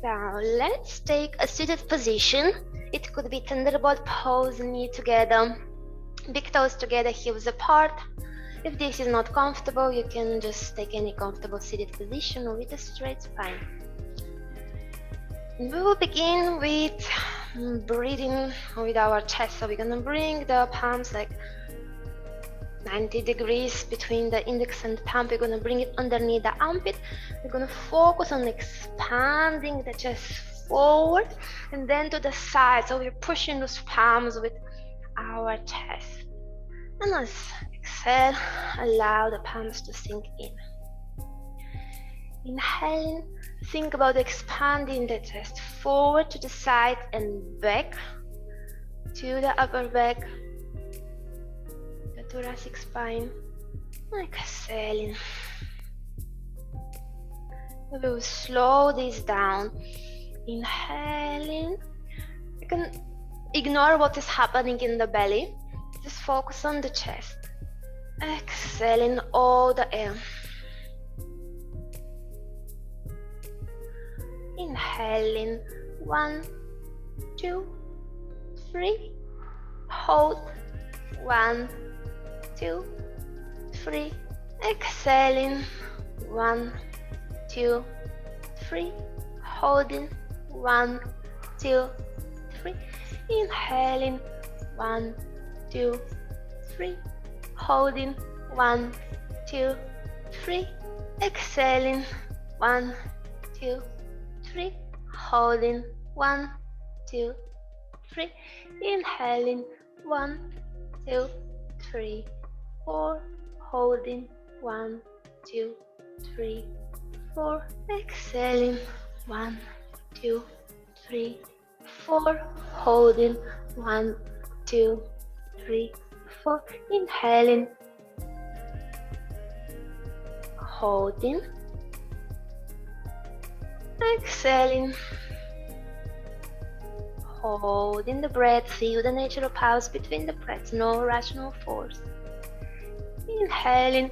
Now let's take a seated position. It could be thunderbolt pose, knee together, big toes together, heels apart. If this is not comfortable, you can just take any comfortable seated position with a straight spine. And we will begin with breathing with our chest. So we're gonna bring the palms like 90 degrees between the index and thumb. We're gonna bring it underneath the armpit. We're gonna focus on expanding the chest forward and then to the side. So we're pushing those palms with our chest. And as exhale, allow the palms to sink in. Inhaling, think about expanding the chest forward to the side and back to the upper back, the thoracic spine. Exhaling. We will slow this down. Inhaling. You can ignore what is happening in the belly. Just focus on the chest. Exhaling all the air. Inhaling, 1, 2, 3, hold, 1, 2, 3, exhaling, 1, 2, 3, holding, 1, 2, 3, inhaling, 1, 2, 3, holding, 1, 2, 3, exhaling, 1, 2, 3, holding, 1, 2, 3, inhaling, 1, 2, 3, 4, holding, 1, 2, 3, 4, exhaling, 1, 2, 3, 4, holding, 1, 2, 3, 4, inhaling, holding, exhaling, holding the breath. Feel the natural pause between the breaths, no rational force. Inhaling,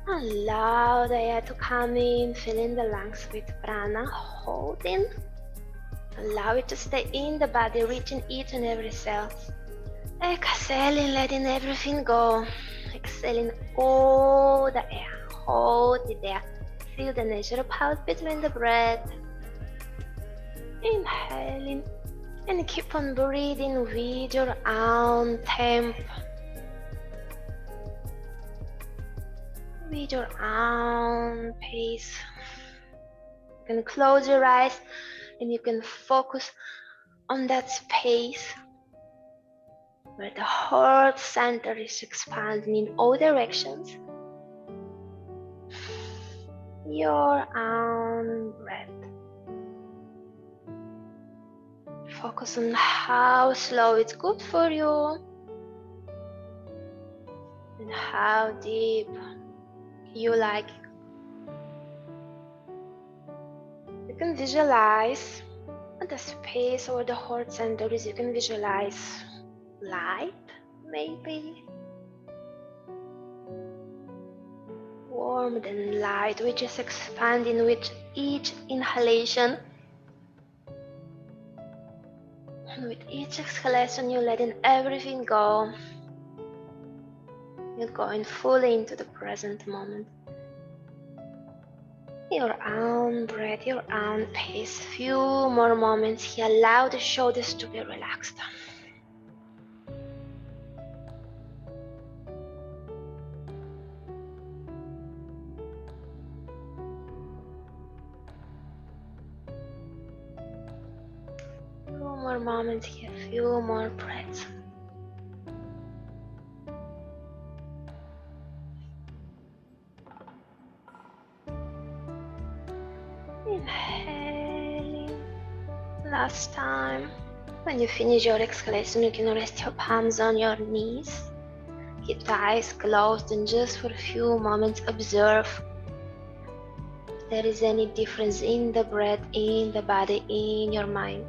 allow the air to come in, filling the lungs with prana. Holding, allow it to stay in the body, reaching each and every cell. Exhaling, letting everything go. Exhaling all the air. Hold it there. Feel the natural pause between the breath. Inhaling and keep on breathing with your own tempo, with your own pace. You can close your eyes and you can focus on that space where the heart center is expanding in all directions. Your own breath. Focus on how slow it's good for you and how deep you like it. You can visualize the space or the heart center is. You can visualize light, maybe warm and light, which is expanding with each inhalation. And with each exhalation, you're letting everything go. You're going fully into the present moment. Your own breath, your own pace. Few more moments here. Allow the shoulders to be relaxed. Few more moments here. Few more breaths. Inhaling. Last time. When you finish your exhalation, you can rest your palms on your knees. Keep the eyes closed and just for a few moments observe if there is any difference in the breath, in the body, in your mind.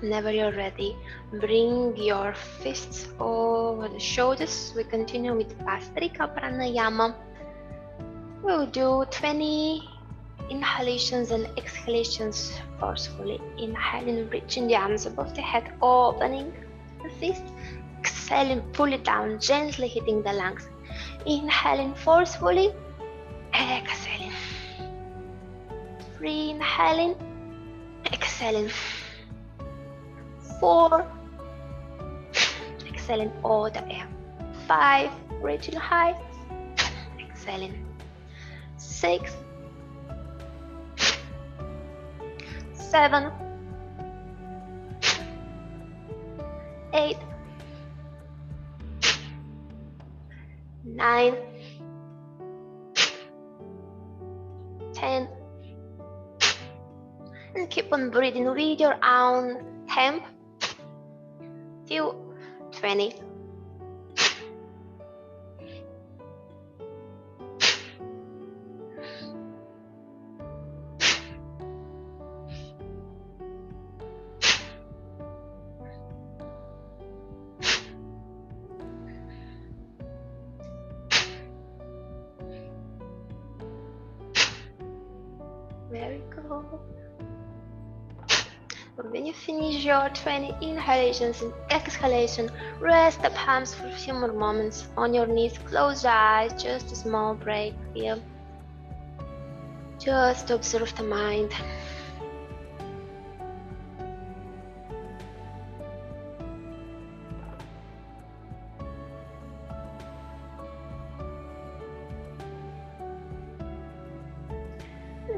Whenever you're ready, bring your fists over the shoulders. We continue with Bastrika Pranayama. We'll do 20 inhalations and exhalations forcefully. Inhaling, reaching the arms above the head, opening the fist. Exhaling, pull it down, gently hitting the lungs. Inhaling forcefully, exhaling. Free inhaling, exhaling. 4, exhaling all the air. 5, reaching high, exhaling. 6, 7, 8, 9, 10, and keep on breathing with your own tempo till 20. Very good. When you finish your 20 inhalations and exhalation, rest the palms for a few more moments on your knees. Close your eyes, just a small break here. Just observe the mind.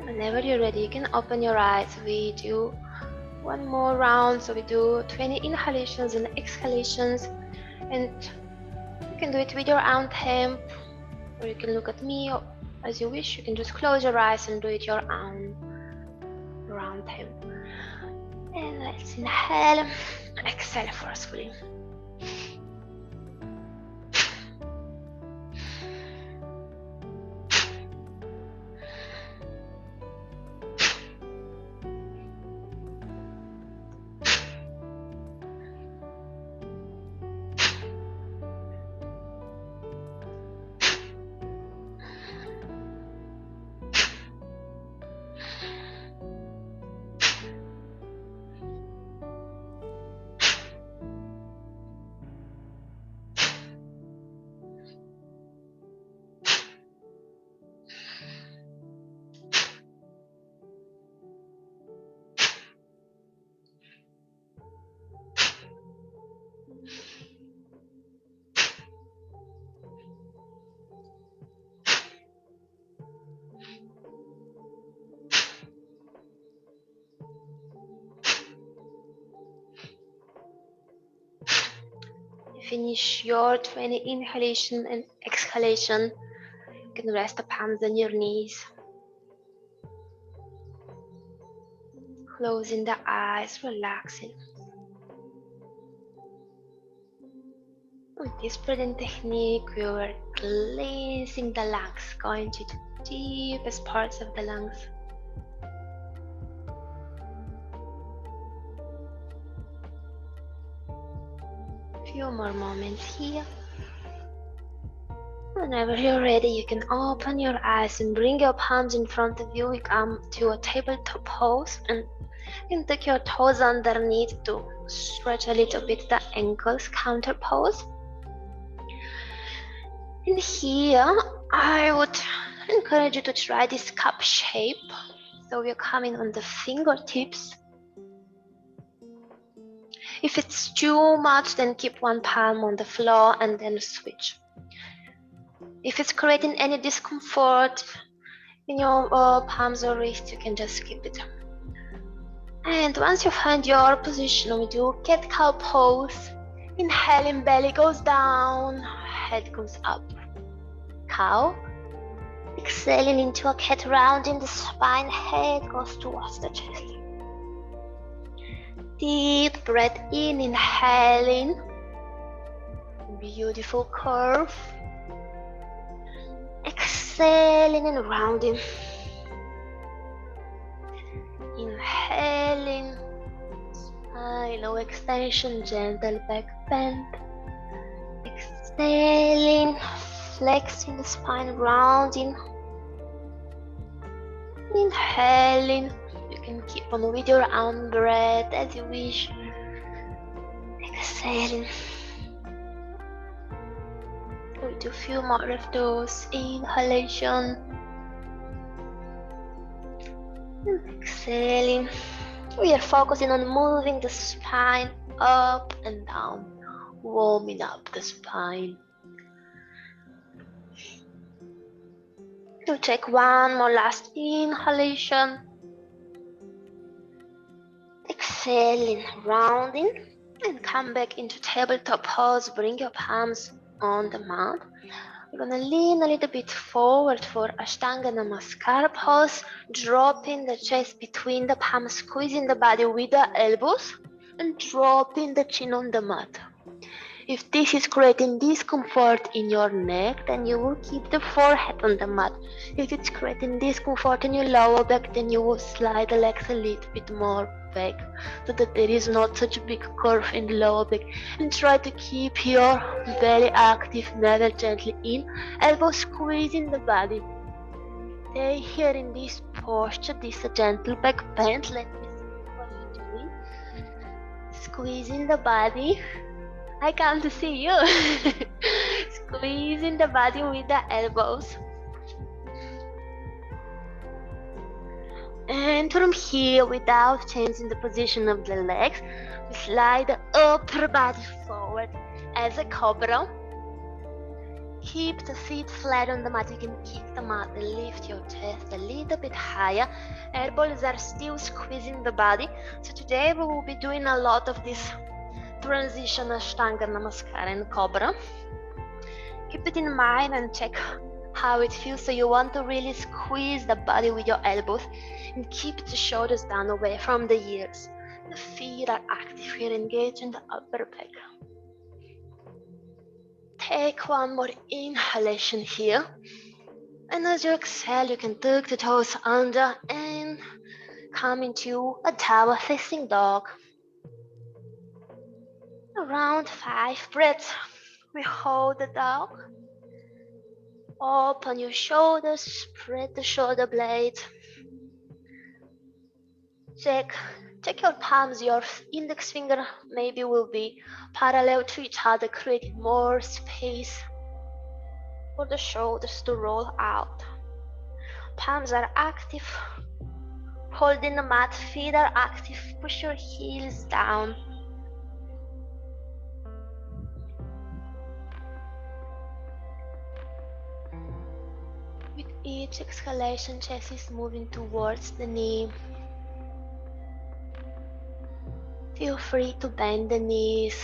Whenever you're ready, you can open your eyes. We do one more round, so we do 20 inhalations and exhalations, and you can do it with your own tempo, or you can look at me as you wish. You can just close your eyes and do it your own tempo. And let's inhale, exhale forcefully. Finish your 20 inhalation and exhalation. You can rest the palms on your knees. Closing the eyes, relaxing. With this breathing technique, we were cleansing the lungs, going to the deepest parts of the lungs. Few more moments here. Whenever you're ready, you can open your eyes and bring your palms in front of you. You come to a tabletop pose and you can take your toes underneath to stretch a little bit the ankles, counter pose. And here, I would encourage you to try this cup shape. So we're coming on the fingertips. If it's too much, then keep one palm on the floor and then switch. If it's creating any discomfort in your palms or wrists, you can just keep it. And once you find your position, we do cat-cow pose. Inhaling, belly goes down, head goes up. Cow. Exhaling into a cat, rounding the spine, head goes towards the chest. Deep breath in, inhaling. Beautiful curve. Exhaling and rounding. Inhaling, Low extension, gentle back bend. Exhaling, flexing the spine, rounding. Inhaling, you can keep on with your own breath as you wish. Exhaling. We do a few more of those. Inhalation. And exhaling. We are focusing on moving the spine up and down, warming up the spine. We'll take one more last inhalation. Exhaling, rounding, and come back into tabletop pose. Bring your palms on the mat. We're gonna lean a little bit forward for Ashtanga Namaskar pose, dropping the chest between the palms, squeezing the body with the elbows, and dropping the chin on the mat. If this is creating discomfort in your neck, then you will keep the forehead on the mat. If it's creating discomfort in your lower back, then you will slide the legs a little bit more back so that there is not such a big curve in the lower back. And try to keep your belly active, navel gently in, elbow squeezing the body. Stay here in this posture, this gentle back bend. Let me see what you're doing. Squeezing the body. I can't see you. Squeezing the body with the elbows. And from here, without changing the position of the legs, we slide the upper body forward as a cobra. Keep the feet flat on the mat. You can kick the mat and lift your chest a little bit higher. Elbows are still squeezing the body. So today we will be doing a lot of this transition Ashtanga Namaskar and Cobra. Keep it in mind and check how it feels. So you want to really squeeze the body with your elbows and keep the shoulders down away from the ears. The feet are active here, engaged in the upper back. Take one more inhalation here. And as you exhale, you can tuck the toes under and come into a tower facing dog. Around 5 breaths. We hold the dog. Open your shoulders, spread the shoulder blades. Check your palms, your index finger maybe will be parallel to each other, creating more space for the shoulders to roll out. Palms are active, holding the mat, feet are active, push your heels down. With each exhalation, chest is moving towards the knee. Feel free to bend the knees.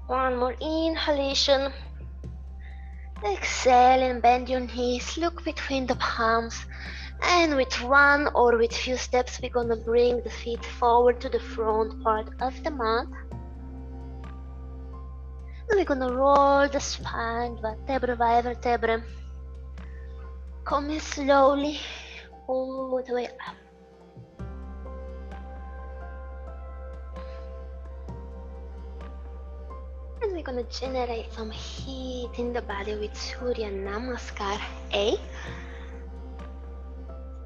One more inhalation. Exhale and bend your knees. Look between the palms. And with one or with few steps, we're gonna bring the feet forward to the front part of the mat. And we're gonna roll the spine, vertebra by vertebra. Coming slowly all the way up. And we're gonna generate some heat in the body with Surya Namaskar A.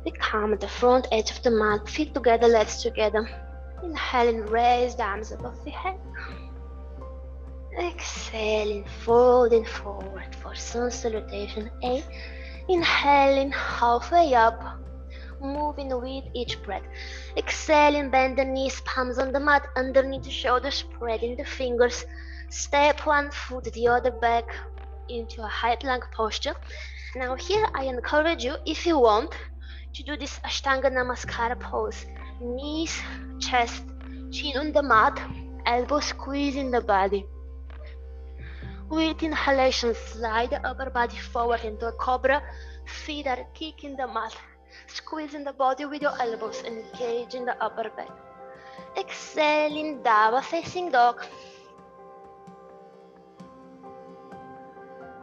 We come at the front edge of the mat, feet together, legs together. Inhaling, raise the arms above the head. Exhaling, folding forward for Sun Salutation A. Inhaling, halfway up, moving with each breath. Exhaling, bend the knees, palms on the mat, underneath the shoulders, spreading the fingers. Step one foot, the other back into a high plank posture. Now here I encourage you, if you want, to do this Ashtanga Namaskara pose. Knees, chest, chin on the mat, elbows squeezing the body. With inhalation, slide the upper body forward into a cobra. Feet are kicking the mat, squeezing the body with your elbows, engaging the upper back. Exhaling, downward facing dog.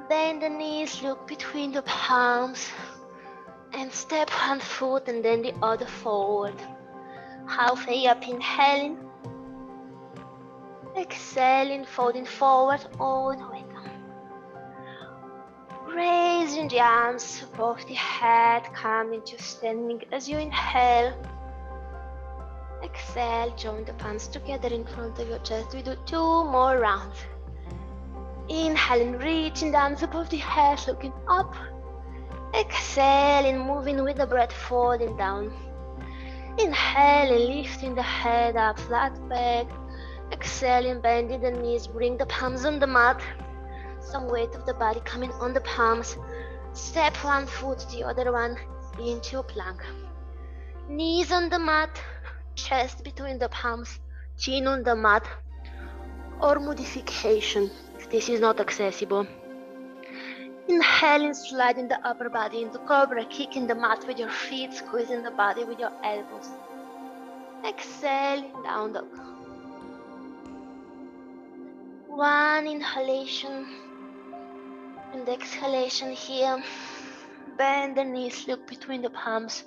Bend the knees, look between the palms, And step one foot and then the other forward. Halfway up, inhaling. Exhaling, folding forward all the way down. Raising the arms above the head, coming to standing as you inhale. Exhale, join the palms together in front of your chest. We do 2 more rounds. Inhaling, reaching the arms above the head, looking up. Exhaling, moving with the breath, falling down. Inhaling, lifting the head up, flat back. Exhaling, bending the knees, bring the palms on the mat. Some weight of the body coming on the palms. Step one foot, the other one into plank. Knees on the mat, chest between the palms, chin on the mat. Or modification, if this is not accessible. Inhaling, sliding the upper body into cobra, kicking the mat with your feet, squeezing the body with your elbows. Exhaling, down dog. One inhalation and exhalation here. Bend the knees, look between the palms.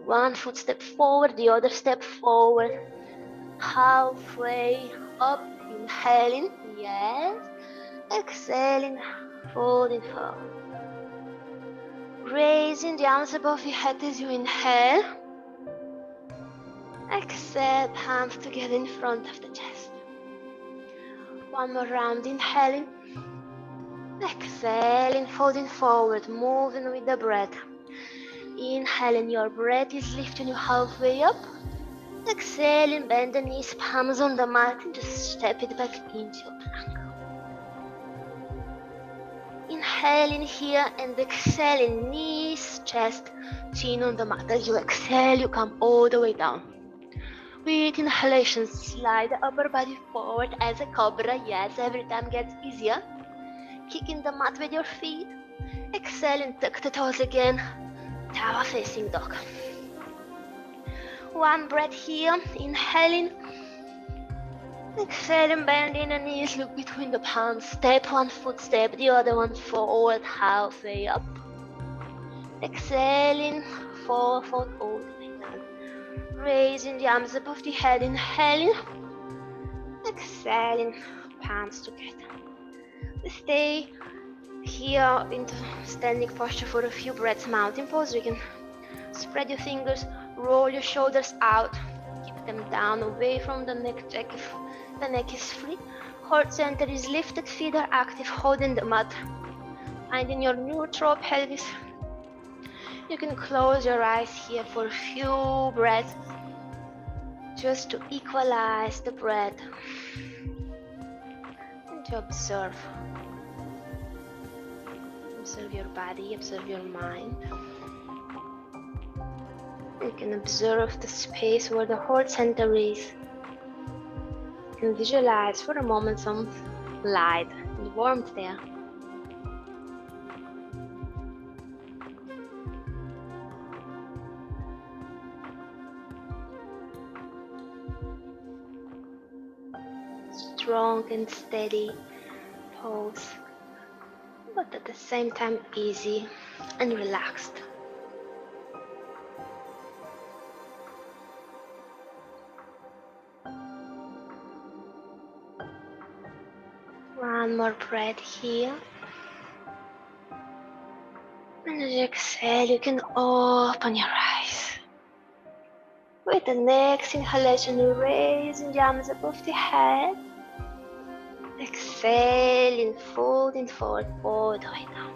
One foot step forward, the other step forward. Halfway up, inhaling, yes. Exhaling, folding forward. Raising the arms above your head as you inhale. Exhale, palms together in front of the chest. One more round, inhaling. Exhaling, folding forward, moving with the breath. Inhaling, your breath is lifting you halfway up. Exhaling, bend the knees, palms on the mat, and just step it back into a plank. Inhaling here and exhaling, knees, chest, chin on the mat. As you exhale, you come all the way down. With inhalation, slide the upper body forward as a cobra. Yes, every time gets easier. Kicking the mat with your feet. Exhaling, tuck the toes again. Tower facing dog. One breath here, inhaling. Exhaling, bending the knees, look between the palms. Step one foot, step the other one forward, halfway up. Exhaling, forward all the way down. Raising the arms above the head, inhaling. Exhaling, palms together. Stay here into standing posture for a few breaths. Mountain pose. You can spread your fingers, roll your shoulders out, keep them down, away from the neck. Check if the neck is free. Heart center is lifted, feet are active, holding the mat. Finding your neutral pelvis. You can close your eyes here for a few breaths, just to equalize the breath and to observe. Observe your body, observe your mind. You can observe the space where the heart center is. You can visualize for a moment some light and warmth there. Strong and steady pose, but at the same time easy and relaxed. One more breath here. And as you exhale, you can open your eyes. With the next inhalation, raising the arms above the head. Exhaling, folding forward all the way down.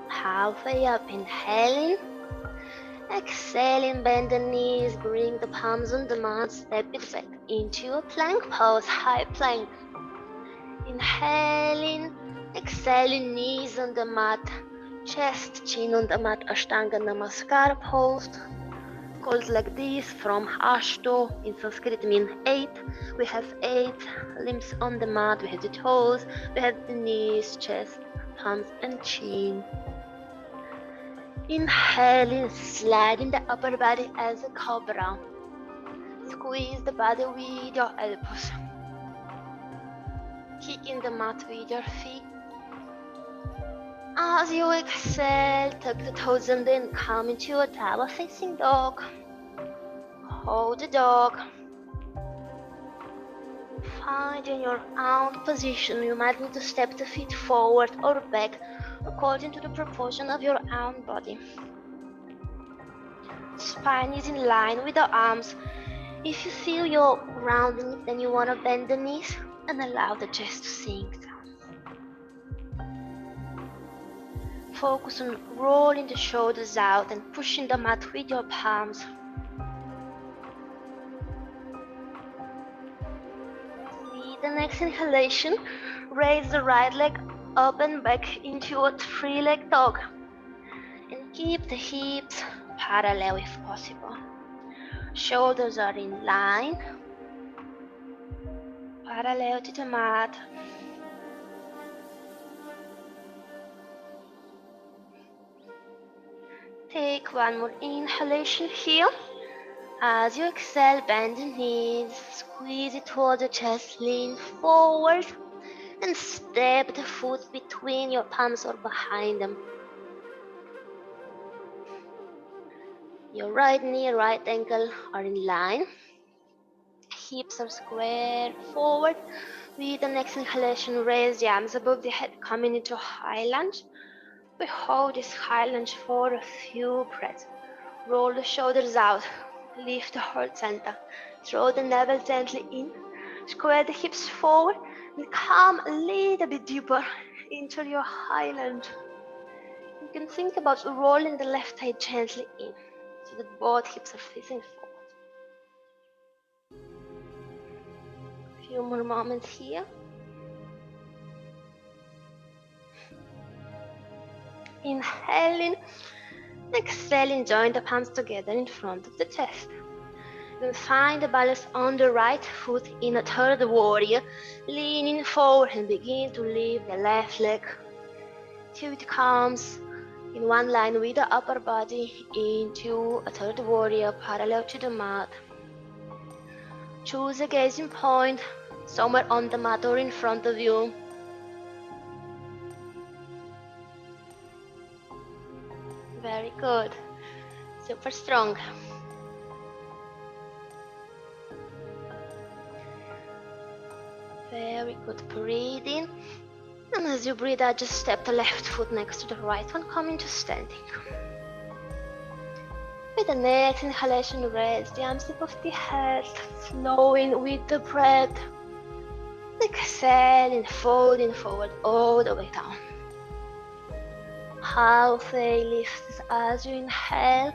Halfway up, inhaling. Exhaling, bend the knees, bring the palms on the mat, step it back into a plank pose, high plank. Inhaling, exhaling, knees on the mat, chest, chin on the mat, Ashtanga Namaskar pose. Called like this from Ashto in Sanskrit mean 8. We have 8 limbs on the mat. We have the toes, we have the knees, chest, palms and chin. Inhaling, sliding the upper body as a cobra. Squeeze the body with your elbows. Kicking the mat with your feet. As you exhale, tuck the toes and then come into a downward facing dog. Hold the dog. Find in your own position. You might need to step the feet forward or back according to the proportion of your own body. Spine is in line with the arms. If you feel you're rounding, then you want to bend the knees and allow the chest to sink down. Focus on rolling the shoulders out and pushing the mat with your palms. With the next inhalation, raise the right leg up and back into a three-leg dog. And keep the hips parallel if possible. Shoulders are in line, parallel to the mat. Take one more inhalation here. As you exhale, bend the knees, squeeze it towards the chest, lean forward, and step the foot between your palms or behind them. Your right knee, right ankle are in line. Hips are square forward. With the next inhalation, raise the arms above the head, coming into high lunge. We hold this high lunge for a few breaths. Roll the shoulders out. Lift the heart center. Throw the navel gently in. Square the hips forward and come a little bit deeper into your high lunge. You can think about rolling the left thigh gently in so that both hips are facing forward. A few more moments here. Inhaling, exhaling, join the palms together in front of the chest. Then find the balance on the right foot in a third warrior, leaning forward and begin to lift the left leg till it comes in one line with the upper body into a third warrior parallel to the mat. Choose a gazing point somewhere on the mat or in front of you. Very good. Super strong. Very good. Breathe in. And as you breathe out, just step the left foot next to the right one, come into standing. With the next inhalation, raise the arms above the head, flowing with the breath. Exhaling, folding forward all the way down. Halfway lift as you inhale.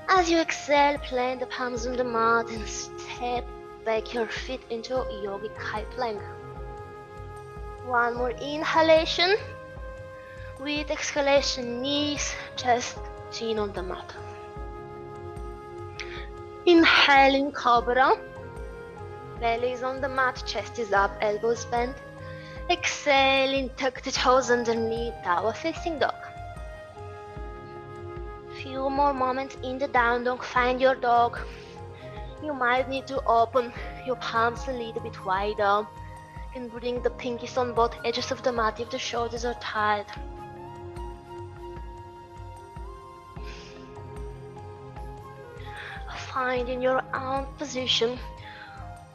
As you exhale, plant the palms on the mat and step back your feet into yogic high plank. One more inhalation. With exhalation, knees, chest, chin on the mat. Inhaling, cobra. Belly is on the mat, chest is up, elbows bent. Exhaling, tuck the toes underneath, downward facing dog. Few more moments in the down dog, find your dog. You might need to open your palms a little bit wider. You can bring the pinkies on both edges of the mat if the shoulders are tight. Find in your own position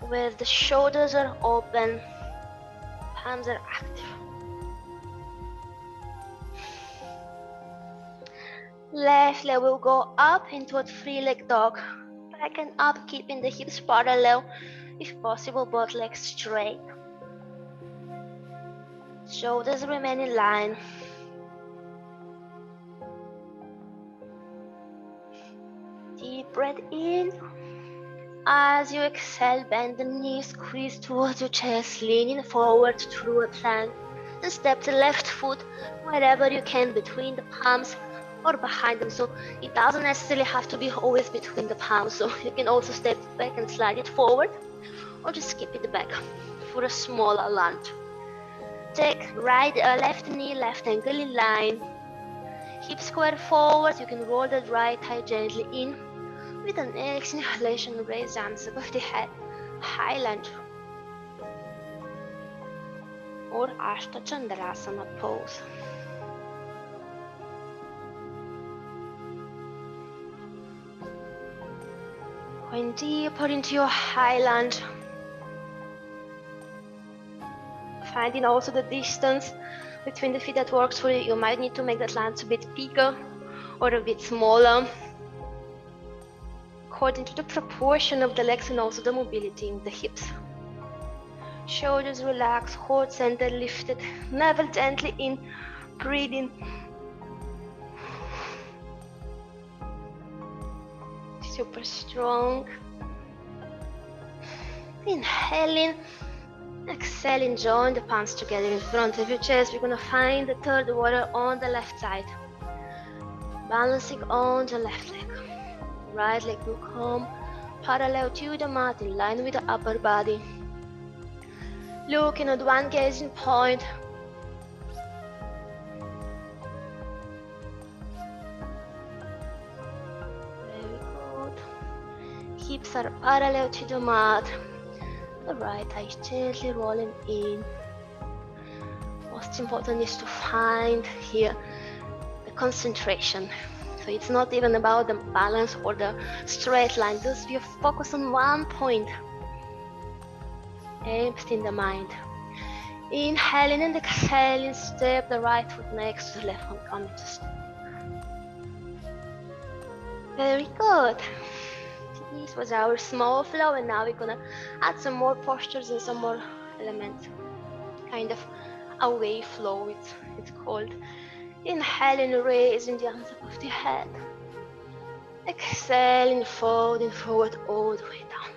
where the shoulders are open, palms are active. Left leg will go up into a three-leg dog. Back and up, keeping the hips parallel. If possible, both legs straight. Shoulders remain in line. Deep breath in. As you exhale, bend the knees, squeeze towards your chest, leaning forward through a plank, and step the left foot wherever you can between the palms or behind them. So it doesn't necessarily have to be always between the palms. So you can also step back and slide it forward, or just skip it back for a smaller lunge. Take left knee, left ankle in line. Hip square forward. You can roll the right thigh gently in. With an exhalation, raise arms above the head, high lunge, or Asana pose. Going deeper into your high lunge. Finding also the distance between the feet that works for you. You might need to make that lunge a bit bigger or a bit smaller, according to the proportion of the legs and also the mobility in the hips. Shoulders relaxed, heart center lifted, navel gently in, breathing. Super strong. Inhaling, exhaling, join the palms together in front of your chest. We're gonna find the third warrior on the left side. Balancing on the left leg. Right leg will come parallel to the mat, in line with the upper body. Looking at one gazing point. Very good. Hips are parallel to the mat. The right thigh is gently rolling in. Most important is to find here the concentration. So it's not even about the balance or the straight line, just be focused on one point. Emptying the mind. Inhaling and exhaling, step the right foot next to the left one, coming to step. Very good. This was our small flow, and now we're gonna add some more postures and some more elements. Kind of a wave flow, it's called. Inhaling, raising the arms above the head. Exhaling, folding forward all the way down.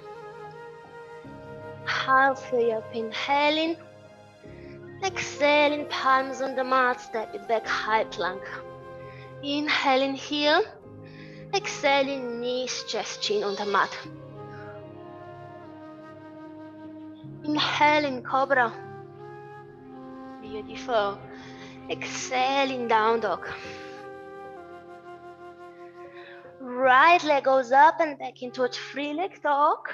Halfway up, inhaling. Exhaling, palms on the mat, step it back, high plank. Inhaling here. Exhaling, knees, chest, chin on the mat. Inhaling, cobra. Beautiful. Exhaling, down dog. Right leg goes up and back into a three-leg dog.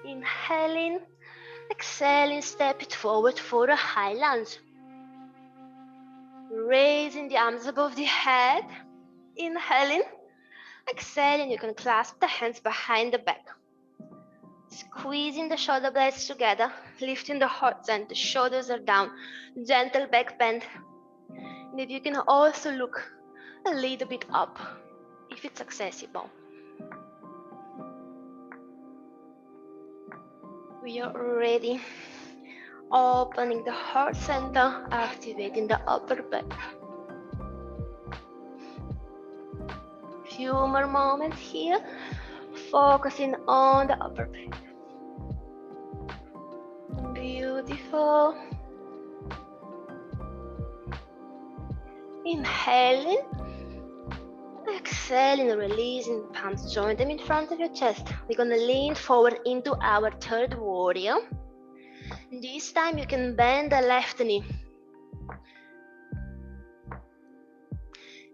Inhaling, exhaling, step it forward for a high lunge. Raising the arms above the head. Inhaling, exhaling, you can clasp the hands behind the back. Squeezing the shoulder blades together, lifting the heart center, the shoulders are down, gentle back bend. And if you can also look a little bit up, if it's accessible. We are ready. Opening the heart center, activating the upper back. Few more moments here, focusing on the upper back. Beautiful. Inhaling, exhaling, releasing, palms join them in front of your chest. We're gonna lean forward into our third warrior. This time you can bend the left knee.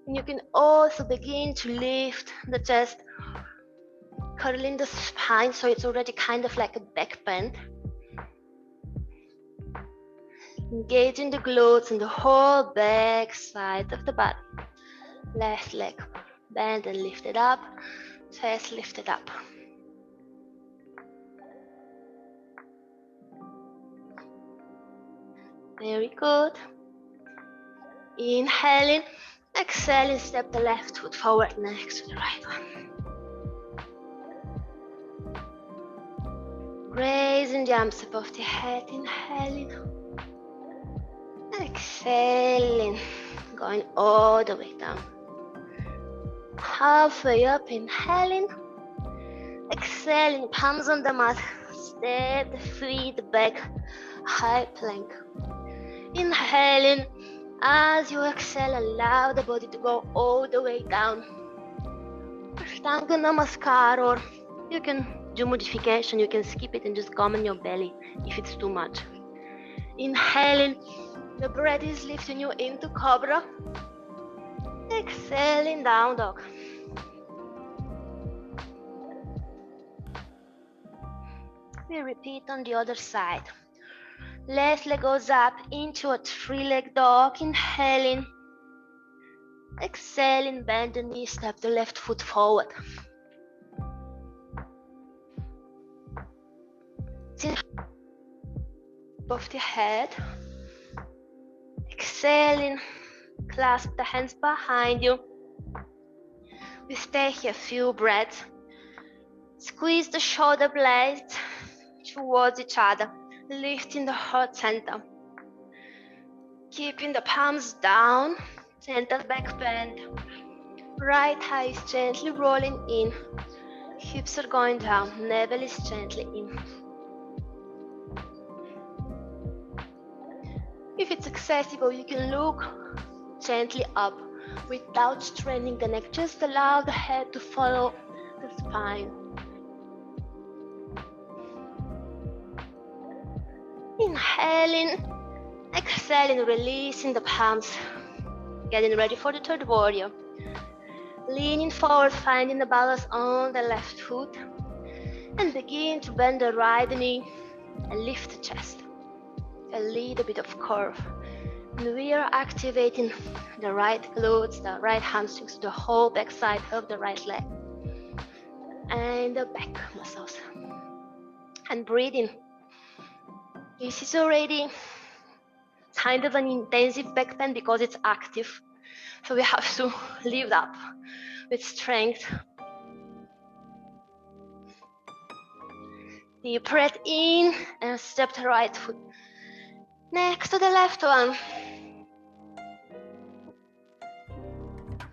And you can also begin to lift the chest, curling the spine so it's already kind of like a back bend. Engaging the glutes and the whole back side of the body. Left leg bend and lift it up, chest lifted up. Very good. Inhaling, exhaling, step the left foot forward next to the right one. Raising the arms above the head, inhaling. Exhaling, going all the way down. Halfway up, inhaling. Exhaling, palms on the mat. Step the feet back, high plank. Inhaling, as you exhale, allow the body to go all the way down. Ashtanga Namaskar, or you can do modification, you can skip it and just come on your belly if it's too much. Inhaling, the breath is lifting you into Cobra. Exhaling, down dog. We repeat on the other side. Left leg goes up into a three-leg dog. Inhaling. Exhaling, bend the knee, step the left foot forward. above the head. Exhaling, clasp the hands behind you. We stay here a few breaths. Squeeze the shoulder blades towards each other, lifting the heart center. Keeping the palms down, gentle back bend. Right thigh is gently rolling in. Hips are going down, navel is gently in. If it's accessible, you can look gently up without straining the neck. Just allow the head to follow the spine. Inhaling, exhaling, releasing the palms. Getting ready for the third warrior. Leaning forward, finding the balance on the left foot. And begin to bend the right knee and lift the chest. A little bit of curve. And we are activating the right glutes, the right hamstrings, the whole back side of the right leg. And the back muscles. And breathing. This is already kind of an intensive back bend because it's active. So we have to lift up with strength. Deep breath in and step the right foot next to the left one.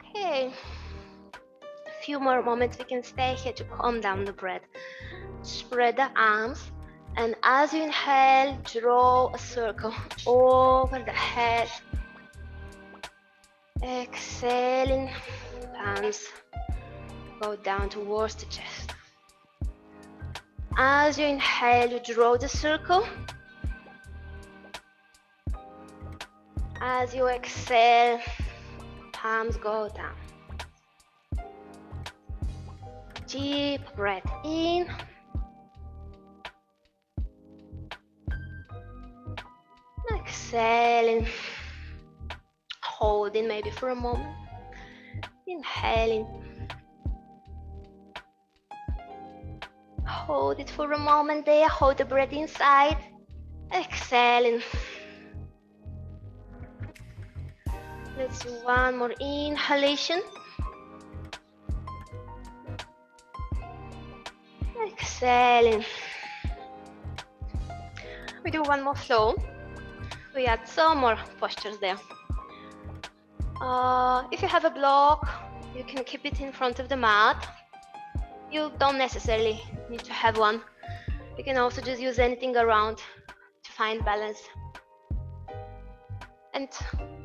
Okay. A few more moments we can stay here to calm down the breath. Spread the arms, and as you inhale, draw a circle over the head. Exhaling, palms go down towards the chest. As you inhale, you draw the circle. As you exhale, palms go down. Deep breath in. Exhaling. Holding maybe for a moment. Inhaling. Hold it for a moment there. Hold the breath inside. Exhaling. Let's do one more inhalation. Exhaling. We do one more flow. We add some more postures there. If you have a block, you can keep it in front of the mat. You don't necessarily need to have one. You can also just use anything around to find balance. And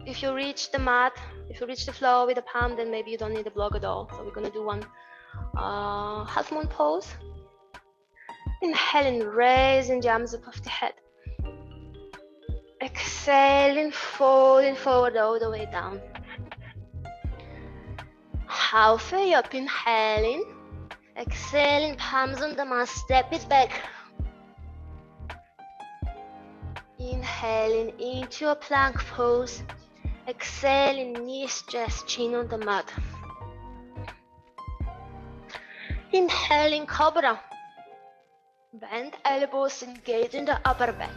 if you reach the mat, if you reach the floor with the palm, then maybe you don't need a block at all. So we're gonna do one half moon pose. Inhaling, raising the arms above the head. Exhaling, folding forward all the way down. Halfway up, inhaling. Exhaling, palms on the mat, step it back. Inhaling into a plank pose. Exhaling, knees, chest, chin on the mat. Inhaling, cobra. Bend elbows, engage in the upper back.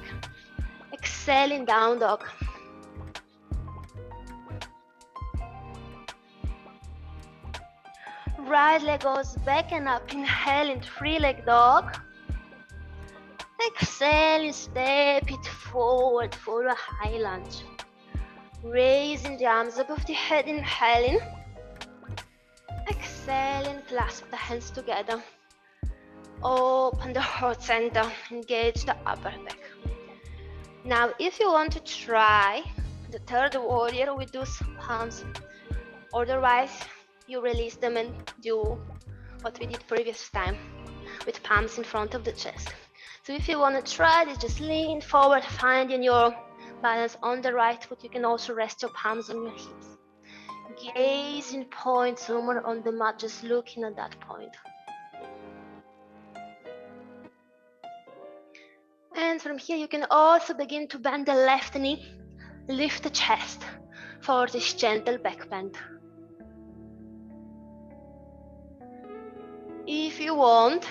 Exhaling, down dog. Right leg goes back and up. Inhaling, three-leg dog. Exhaling, step it forward for a high lunge. Raising the arms above the head, inhaling. Exhaling, clasp the hands together. Open the heart center, engage the upper back. Now, if you want to try the third warrior with those palms, otherwise you release them and do what we did previous time with palms in front of the chest. So if you want to try this, just lean forward, finding your balance on the right foot. You can also rest your palms on your hips. Gazing point somewhere on the mat, just looking at that point. And from here, you can also begin to bend the left knee, lift the chest for this gentle back bend. If you want,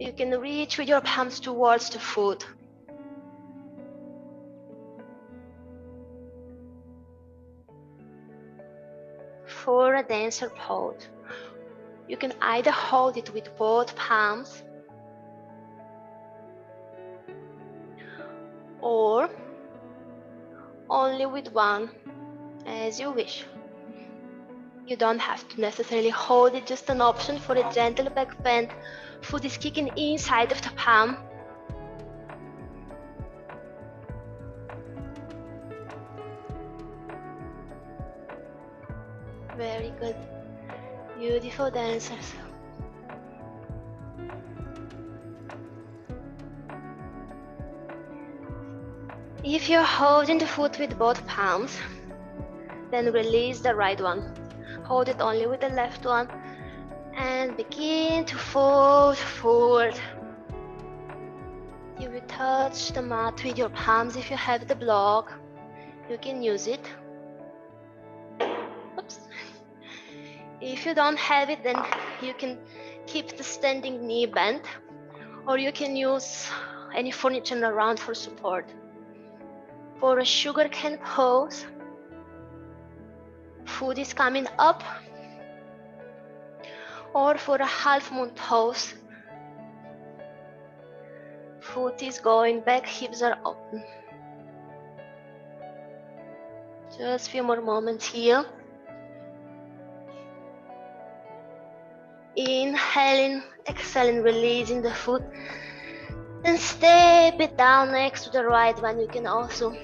You can reach with your palms towards the foot. For a dancer pose, you can either hold it with both palms or only with one, as you wish. You don't have to necessarily hold it, just an option for a gentle back bend. Foot is kicking inside of the palm. Very good. Beautiful dancers. If you're holding the foot with both palms, then release the right one. Hold it only with the left one and begin to fold forward. You will touch the mat with your palms. If you have the block, you can use it. Oops. If you don't have it, then you can keep the standing knee bent, or you can use any furniture around for support. For a sugar cane pose, foot is coming up, or for a half moon pose, foot is going back, hips are open. Just a few more moments here. Inhaling, exhaling, releasing the foot. Then step it down next to the right one. You can also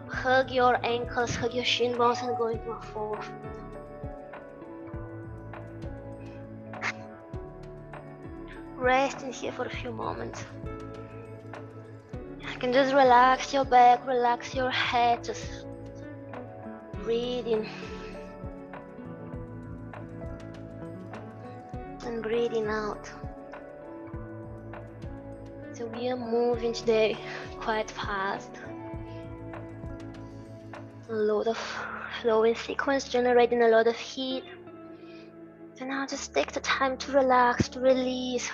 hug your ankles, hug your shin bones, and go into a forward. Rest in here for a few moments. You can just relax your back, relax your head, just breathe in and breathing out. So we are moving today quite fast. A lot of flowing sequence, generating a lot of heat. So now just take the time to relax, to release,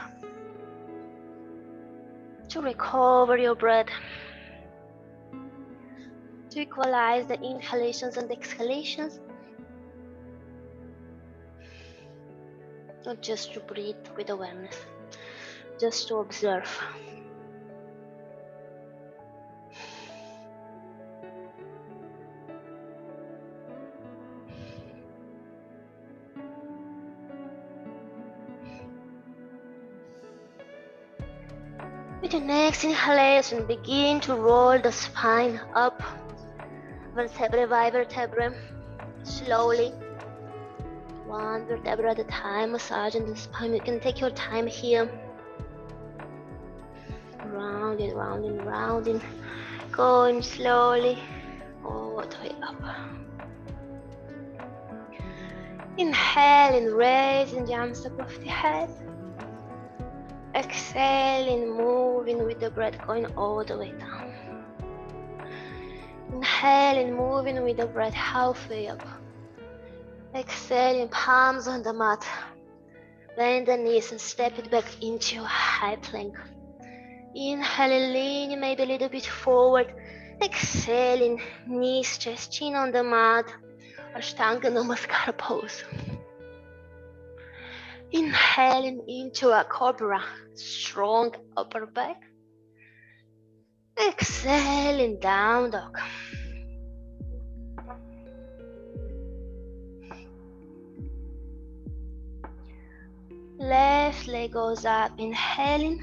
to recover your breath, to equalize the inhalations and exhalations. Not just to breathe with awareness, just to observe. With the next inhalation, begin to roll the spine up, vertebra by vertebra, slowly, one vertebra at a time, massaging the spine. You can take your time here, rounding, rounding, rounding, going slowly all the way up. Inhaling, raising the arms above the head. Exhaling, moving with the breath, going all the way down. Inhaling, moving with the breath, halfway up. Exhaling, palms on the mat. Bend the knees and step it back into a high plank. Inhaling, leaning maybe a little bit forward. Exhaling, knees, chest, chin on the mat. Ashtanga Namaskara pose. Inhaling into a cobra, strong upper back. Exhaling, down dog. Left leg goes up, inhaling.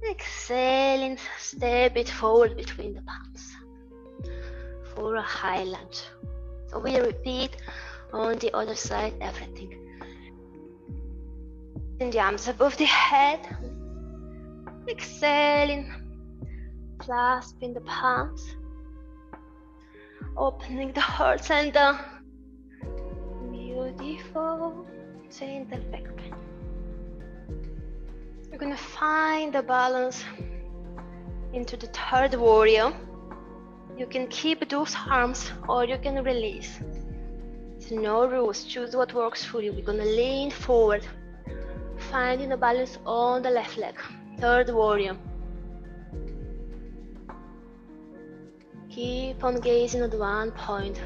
Exhaling, step it forward between the palms for a high lunge. So we repeat on the other side, everything. In the arms above the head. Exhaling, clasping the palms, opening the heart center. Beautiful, gentle back bend. You're gonna find the balance into the third warrior. You can keep those arms or you can release. There's no rules, choose what works for you. We're gonna lean forward finding a balance on the left leg. Third warrior. Keep on gazing at one point.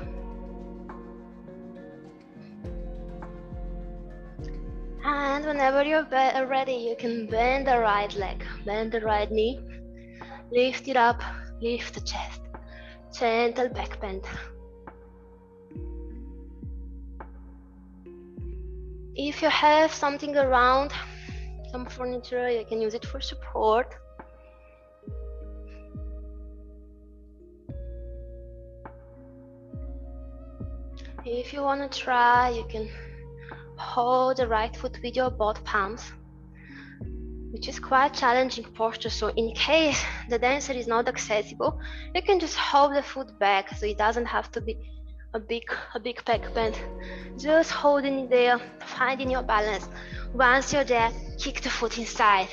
And whenever you're ready, you can bend the right leg, bend the right knee, lift it up, lift the chest, gentle back bend. If you have something around, some furniture, you can use it for support. If you want to try, you can hold the right foot with your both palms, which is quite challenging posture. So in case the dancer is not accessible, you can just hold the foot back, so it doesn't have to be a big back bend. Just holding it there, finding your balance. Once you're there, kick the foot inside,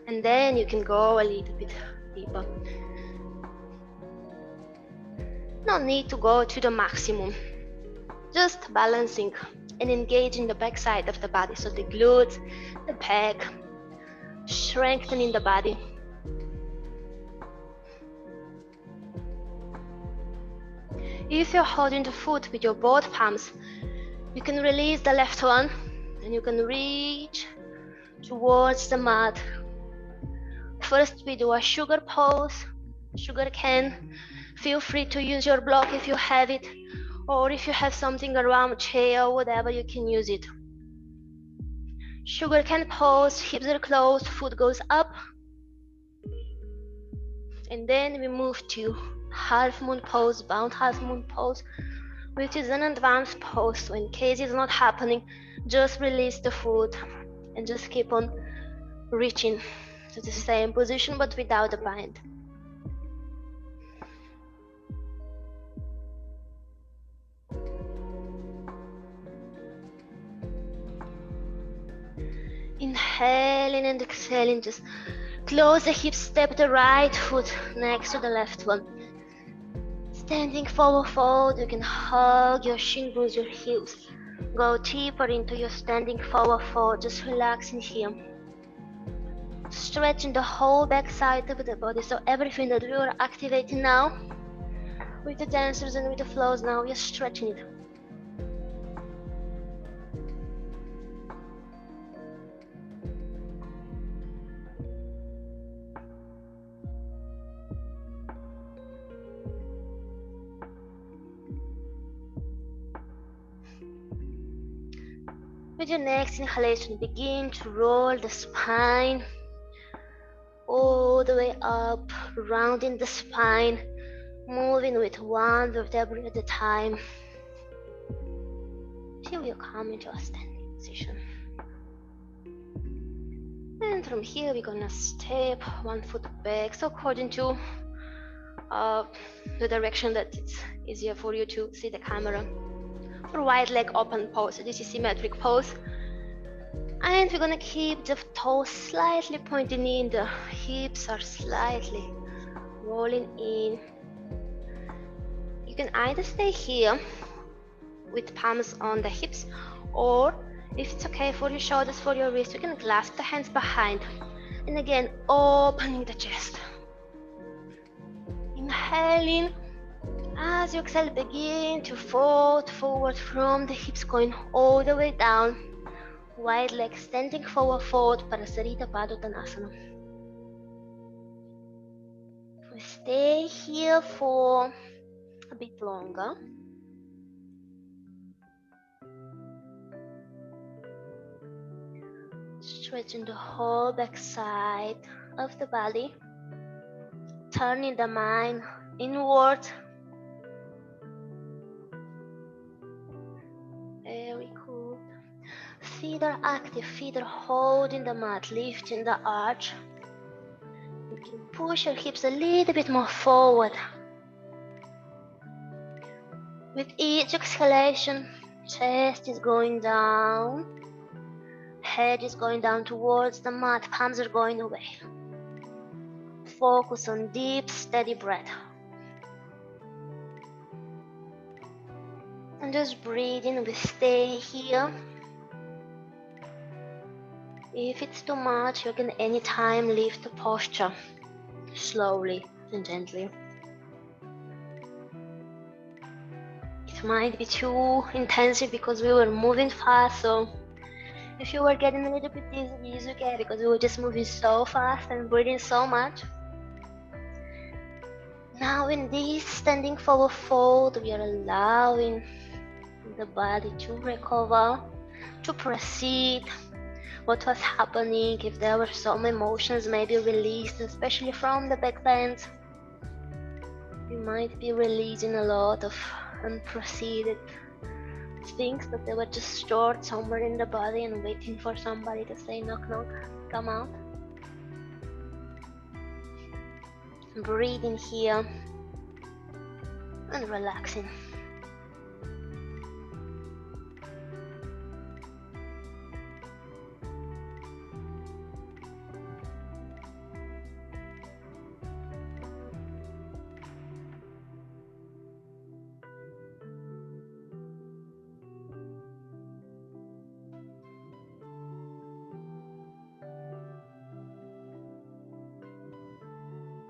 and then you can go a little bit deeper. No need to go to the maximum, just balancing and engaging the back side of the body, so the glutes, the back, strengthening the body. If you're holding the foot with your both palms, you can release the left one and you can reach towards the mat. First we do a sugar pose, sugar cane. Feel free to use your block if you have it, or if you have something around, chair or whatever, you can use it. Sugar cane pose, hips are closed, foot goes up. And then we move to half moon pose, bound half moon pose, which is an advanced pose. So in case it's not happening, just release the foot and just keep on reaching to the same position but without a bind. Inhaling and exhaling, just close the hips, step the right foot next to the left one. Standing forward fold, you can hug your shin bones, your heels. Go deeper into your standing forward fold, just relaxing here. Stretching the whole back side of the body, so everything that we are activating now with the dancers and with the flows, now we are stretching it. With your next inhalation, begin to roll the spine all the way up, rounding the spine, moving with one vertebra at a time till you come into a standing position. And from here we're gonna step one foot back, so according to the direction that it's easier for you to see the camera. For wide leg open pose, this is symmetric pose. And we're gonna keep the toes slightly pointing in, the hips are slightly rolling in. You can either stay here with palms on the hips, or if it's okay for your shoulders, for your wrists, you can clasp the hands behind. And again, opening the chest. Inhaling. As you exhale, begin to fold forward from the hips, going all the way down. Wide leg, standing forward fold, Parasarita Padottanasana. We stay here for a bit longer. Stretching the whole back side of the body, turning the mind inward. Very cool. Feet are active, feet are holding the mat, lifting the arch. You can push your hips a little bit more forward. With each exhalation, chest is going down, head is going down towards the mat, palms are going away. Focus on deep, steady breath. And just breathing, we stay here. If it's too much, you can anytime lift the posture slowly and gently. It might be too intensive because we were moving fast, so if you were getting a little bit dizzy, it's okay because we were just moving so fast and breathing so much. Now in this standing forward fold, we are allowing the body to recover, to proceed. What was happening, if there were some emotions maybe released, especially from the back bend, you might be releasing a lot of unproceeded things that they were just stored somewhere in the body and waiting for somebody to say knock knock, come out. Breathing here and relaxing.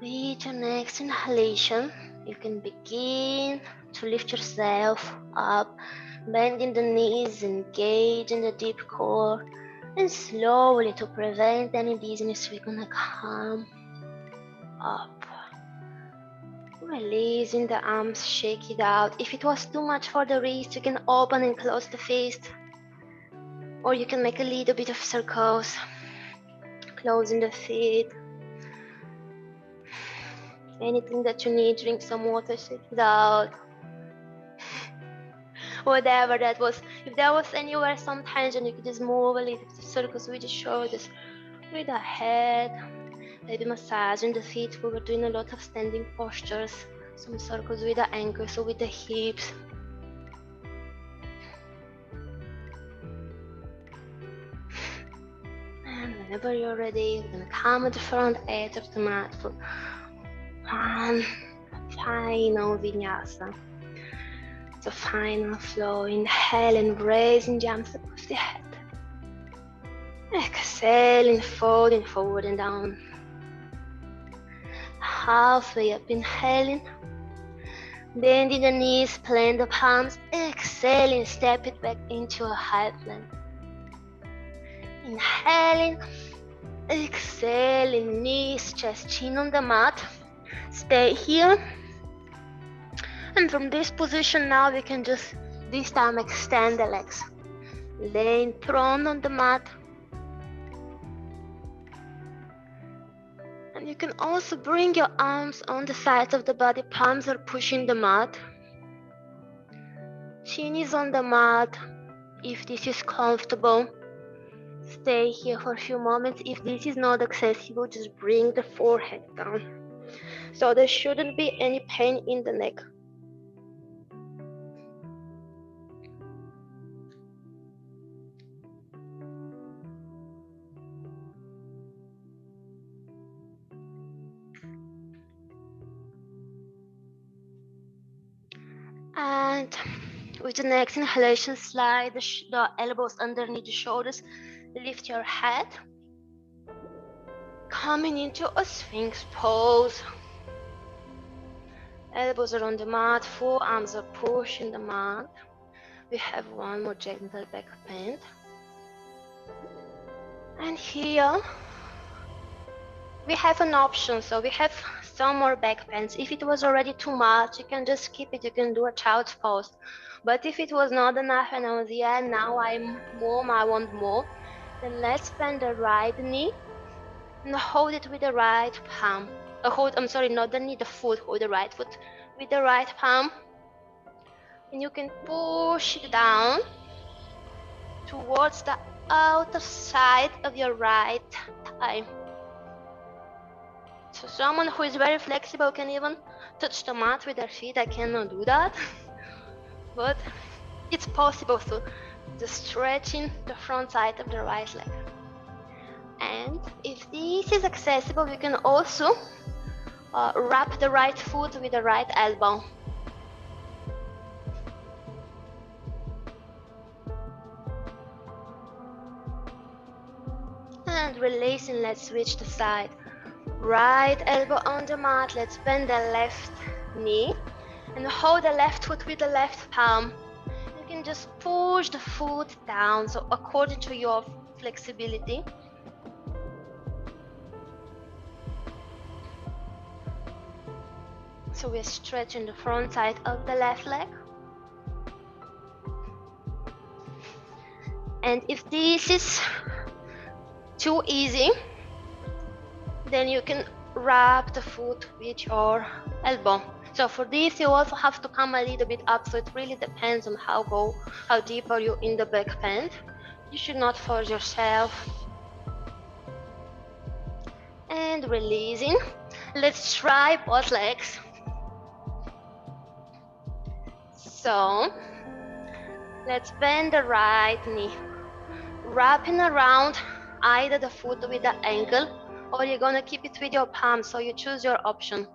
With your next inhalation, you can begin to lift yourself up, bending the knees, engaging the deep core, and slowly, to prevent any dizziness, we're gonna come up. Releasing the arms, shake it out. If it was too much for the wrist, you can open and close the fist, or you can make a little bit of circles, closing the feet. Anything that you need, drink some water, shake it out. Whatever that was, if there was anywhere some tension, you could just move a little bit of circles with the shoulders, with the head, maybe massaging the feet. We were doing a lot of standing postures, some circles with the ankles or with the hips. And whenever you're ready, you're gonna come at the front edge of the mat for one final vinyasa. The final flow. Inhale and raising jumps above the head. Exhaling, folding forward and down. Halfway up, inhaling, bending the knees, plant the palms. Exhaling, step it back into a high plank. Inhaling, exhaling, knees, chest, chin on the mat. Stay here. And from this position now, we can just, this time, extend the legs. Laying prone on the mat. And you can also bring your arms on the sides of the body. Palms are pushing the mat. Chin is on the mat. If this is comfortable, stay here for a few moments. If this is not accessible, just bring the forehead down. So there shouldn't be any pain in the neck. And with the next inhalation, slide the elbows underneath the shoulders. Lift your head. Coming into a Sphinx pose. Elbows are on the mat, forearms are pushing the mat. We have one more gentle back bend. And here we have an option, so we have some more back bends. If it was already too much, you can just skip it, you can do a child's pose. But if it was not enough and I was, yeah, now I'm warm, I want more, then let's bend the right knee and hold it with the right palm. Not the knee, the foot, hold the right foot with the right palm. And you can push it down towards the outer side of your right thigh. So someone who is very flexible can even touch the mat with their feet. I cannot do that. But it's possible, so just stretching the front side of the right leg. And if this is accessible, we can also wrap the right foot with the right elbow. and releasing. Let's switch the side. Right elbow on the mat. Let's bend the left knee and hold the left foot with the left palm. You can just push the foot down, so according to your flexibility. So we're stretching the front side of the left leg. And if this is too easy, then you can wrap the foot with your elbow. So for this, you also have to come a little bit up. So it really depends on how deep are you in the back bend. You should not force yourself. And releasing. Let's try both legs. So let's bend the right knee, wrapping around either the foot with the ankle, or you're gonna keep it with your palm, so you choose your option.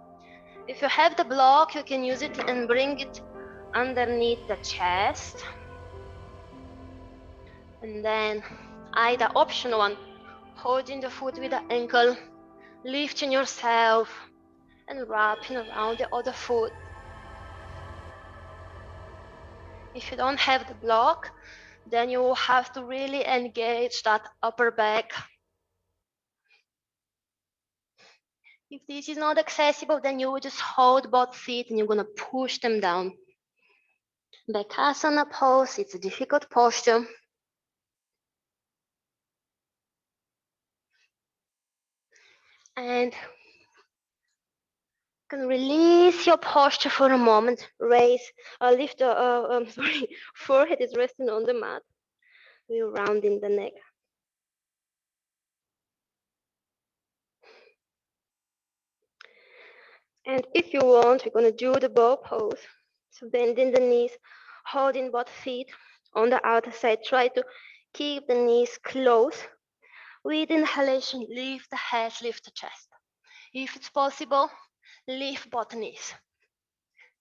If you have the block, you can use it and bring it underneath the chest. And then either option one, holding the foot with the ankle, lifting yourself and wrapping around the other foot. If you don't have the block, then you will have to really engage that upper back. If this is not accessible, then you will just hold both feet and you're gonna push them down. Back Asana pose, it's a difficult posture. And you can release your posture for a moment. Lift the forehead is resting on the mat. We're rounding the neck. And if you want, we're gonna do the bow pose. So bending the knees, holding both feet on the outer side. Try to keep the knees close. With inhalation, lift the head, lift the chest. If it's possible, lift both knees.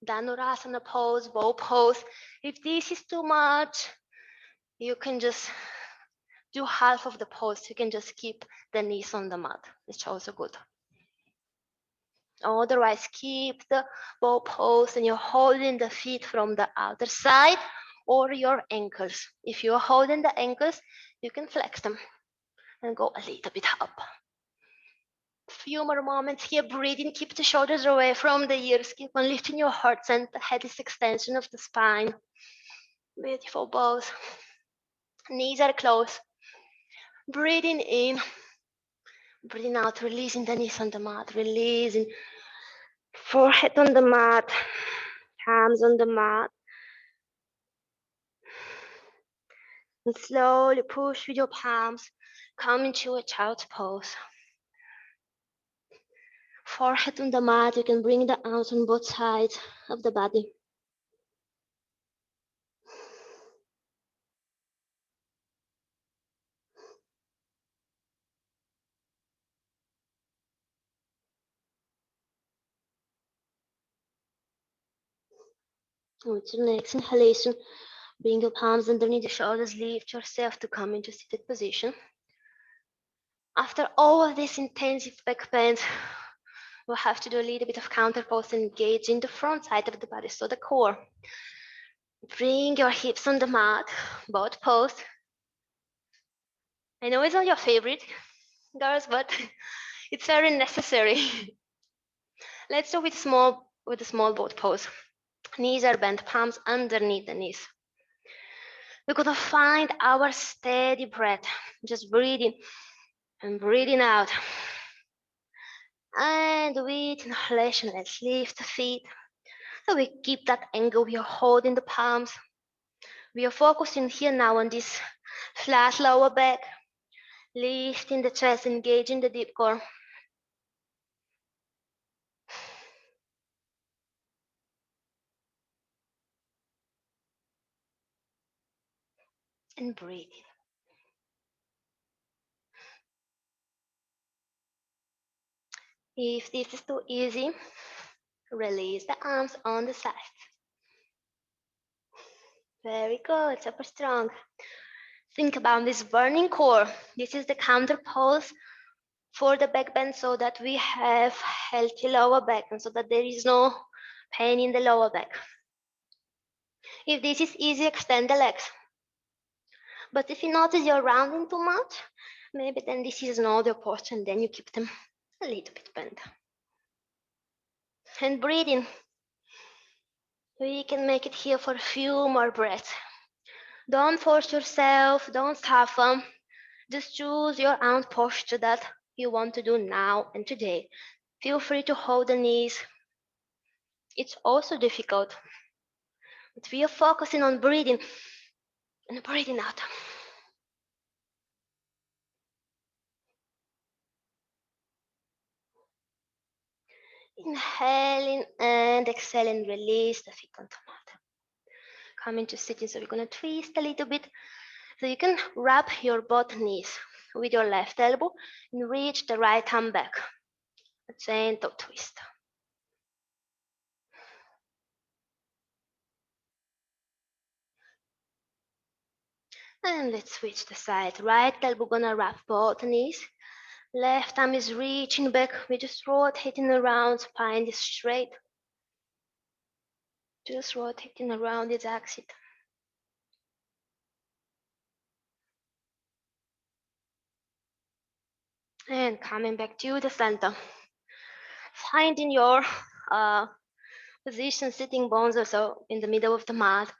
Dhanurasana pose, bow pose. If this is too much, you can just do half of the pose. You can just keep the knees on the mat. It's also good. Otherwise, keep the bow pose and you're holding the feet from the outer side or your ankles. If you're holding the ankles, you can flex them and go a little bit up. Few more moments here, breathing, keep the shoulders away from the ears, keep on lifting your heart center, head is extension of the spine. Beautiful bows. Knees are closed. Breathing in, breathing out, releasing the knees on the mat, releasing forehead on the mat, palms on the mat. And slowly push with your palms, come into a child's pose. Forehead on the mat, you can bring the arms on both sides of the body. With your next inhalation, bring your palms underneath the shoulders, lift yourself to come into seated position. After all of this intensive back bend, we'll have to do a little bit of counter pose, engaging the front side of the body, so the core. Bring your hips on the mat, both pose. I know it's not your favorite, girls, but it's very necessary. Let's do with a small boat pose. Knees are bent, palms underneath the knees. We're gonna find our steady breath, just breathing and breathing out. And with inhalation, let's lift the feet. So we keep that angle, we are holding the palms. We are focusing here now on this flat lower back, lifting the chest, engaging the deep core. And breathe. If this is too easy, release the arms on the side. Very good, super strong. Think about this burning core. This is the counter pose for the back bend so that we have healthy lower back and so that there is no pain in the lower back. If this is easy, extend the legs. But if you notice you're rounding too much, maybe then this is another posture and then you keep them a little bit bent. And breathing. We can make it here for a few more breaths. Don't force yourself, don't suffer. Just choose your own posture that you want to do now and today. Feel free to hold the knees. It's also difficult, but we are focusing on breathing and breathing out. Inhaling and exhaling, release the feet onto mat. Come into sitting, so we're gonna twist a little bit. So you can wrap your both knees with your left elbow and reach the right arm back. A gentle twist. And let's switch the side. Right elbow gonna wrap both knees. Left arm is reaching back. We just rotating around, spine is straight. Just rotating around its axis. And coming back to the center. Finding your position, sitting bones also in the middle of the mat.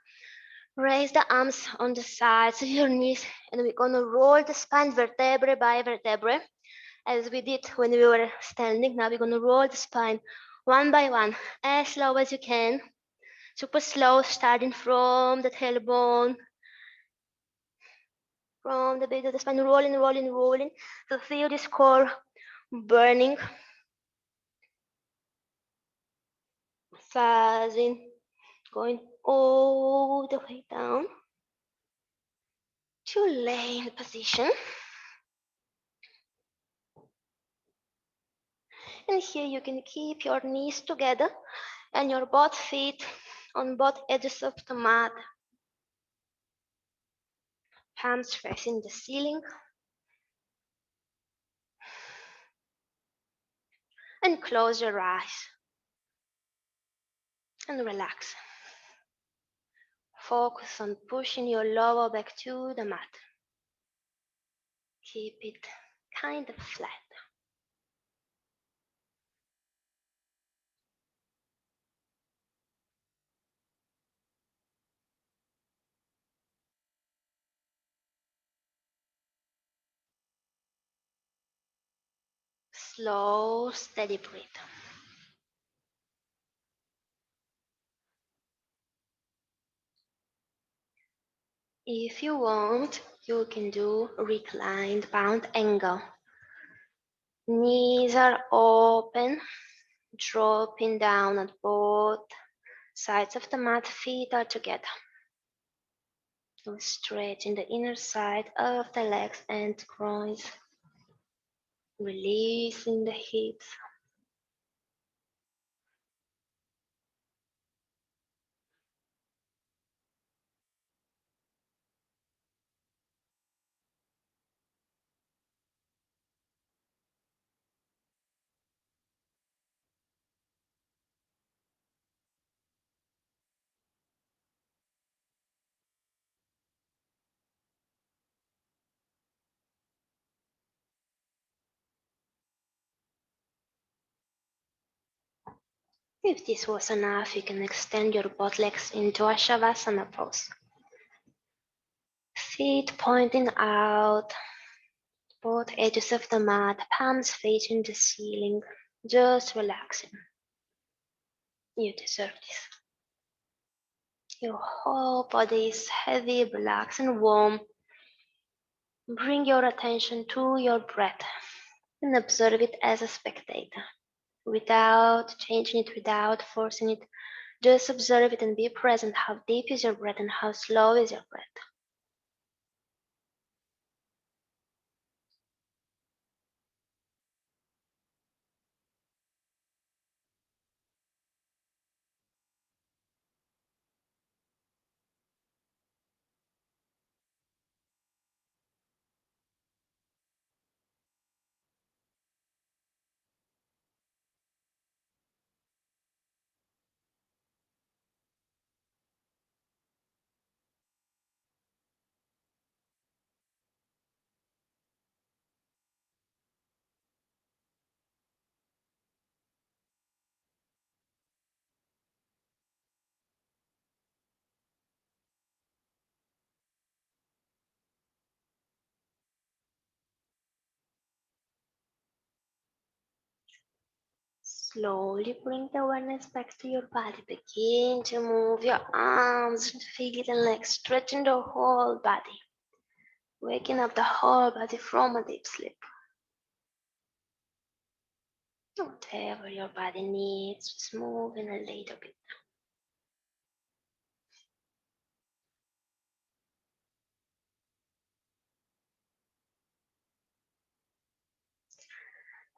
Raise the arms on the sides of your knees, and we're gonna roll the spine vertebrae by vertebrae, as we did when we were standing. Now we're gonna roll the spine one by one, as slow as you can. Super slow, starting from the tailbone, from the base of the spine, rolling, rolling, rolling. So feel this core burning, massaging, going all the way down to lay in position. And here you can keep your knees together and your both feet on both edges of the mat. Palms facing the ceiling. And close your eyes and relax. Focus on pushing your lower back to the mat. Keep it kind of flat. Slow, steady breath. If you want, you can do reclined bound angle. Knees are open, dropping down at both sides of the mat, feet are together. Stretching the inner side of the legs and groins. Releasing the hips. If this was enough, you can extend your both legs into a Shavasana pose. Feet pointing out, both edges of the mat, palms facing the ceiling, just relaxing. You deserve this. Your whole body is heavy, relaxed, and warm. Bring your attention to your breath and observe it as a spectator, without changing it, without forcing it. Just observe it and be present. How deep is your breath and how slow is your breath? Slowly bring the awareness back to your body. Begin to move your arms and feet and legs, stretching the whole body, waking up the whole body from a deep sleep. Whatever your body needs, just move in a little bit.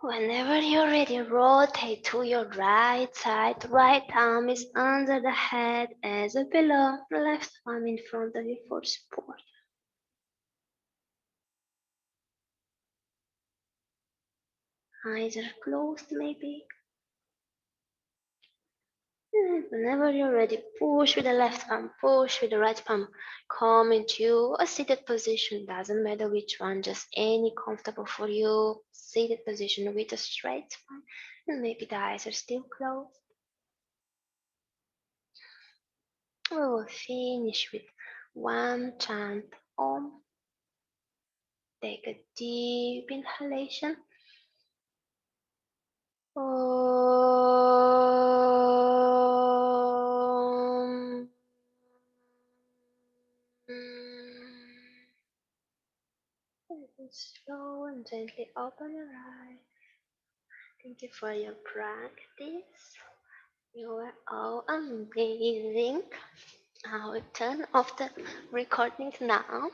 Whenever you're ready, rotate to your right side. Right arm is under the head as a pillow. Left arm in front of you for support. Eyes are closed maybe. And whenever you're ready, push with the left palm, push with the right palm. Come into a seated position. Doesn't matter which one, just any comfortable for you. Seated position with a straight spine. And maybe the eyes are still closed. We will finish with one chant Om. Take a deep inhalation. Om. And slow and gently open your eyes. Thank you for your practice. You are all amazing. I will turn off the recording now.